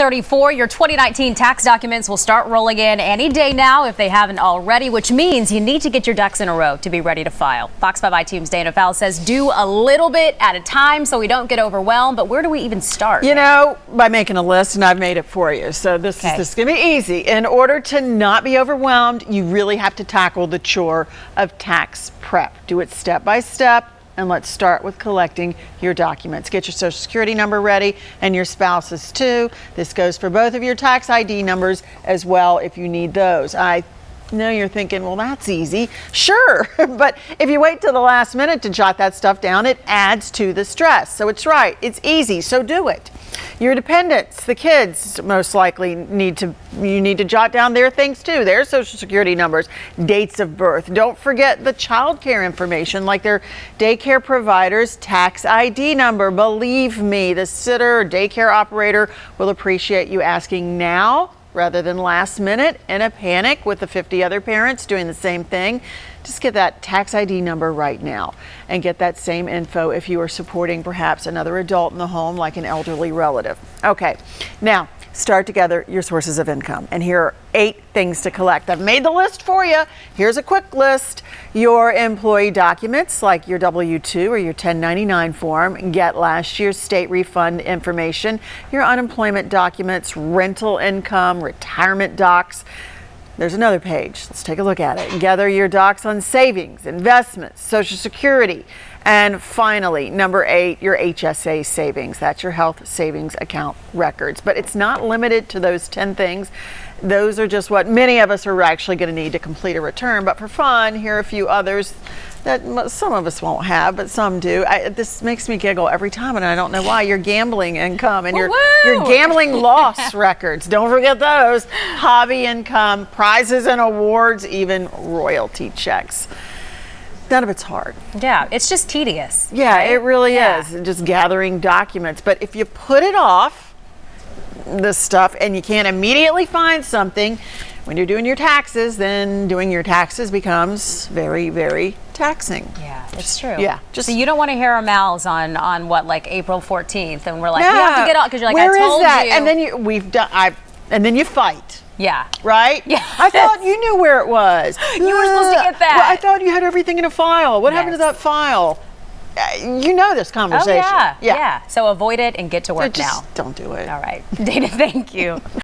6:34, your 2019 tax documents will start rolling in any day now if they haven't already, which means you need to get your ducks in a row to be ready to file. Fox 5 iTunes Dana Fowle says do a little bit at a time so we don't get overwhelmed. But where do we even start? You know, by making a list, and I've made it for you. So this is going to be easy. In order to not be overwhelmed, you really have to tackle the chore of tax prep. Do it step by step. And let's start with collecting your documents. Get your Social Security number ready and your spouse's too. This goes for both of your tax ID numbers as well if you need those. I know you're thinking, well, that's easy. Sure, but if you wait till the last minute to jot that stuff down, it adds to the stress. So it's right, it's easy, so do it. Your dependents, the kids, most likely you need to jot down their things too, their Social Security numbers, dates of birth. Don't forget the child care information like their daycare provider's tax ID number. Believe me, the sitter or daycare operator will appreciate you asking now rather than last minute in a panic with the 50 other parents doing the same thing. Just get that tax ID number right now and get that same info if you are supporting perhaps another adult in the home like an elderly relative. Okay, now start together your sources of income. And here are 8 things to collect. I've made the list for you. Here's a quick list. Your employee documents like your W-2 or your 1099 form. Get last year's state refund information. Your unemployment documents, rental income, retirement docs. There's another page. Let's take a look at it. Gather your docs on savings, investments, Social Security, and finally, number 8, your HSA savings. That's your health savings account records. But it's not limited to those 10 things. Those are just what many of us are actually going to need to complete a return. But for fun, here are a few others that some of us won't have, but some do. This makes me giggle every time, and I don't know why. Your gambling income and your gambling loss records. Don't forget those. Hobby income, prizes and awards, even royalty checks. None of it's hard. Yeah, it's just tedious. Yeah, right? It really is. Just gathering documents. But if you put it off, this stuff, and you can't immediately find something, when you're doing your taxes, then doing your taxes becomes very, very taxing. Yeah, it's true. Yeah. So you don't want to hear our mouths on what, like April 14th, and we're like, we have to get off, because you're like, I told you. And then and then you fight. Yeah. Right? Yeah. I thought you knew where it was. You were supposed to get that. Well, I thought you had everything in a file. What happened to that file? You know this conversation. Oh, yeah. So avoid it and get to work now. Don't do it. All right. Dana, thank you.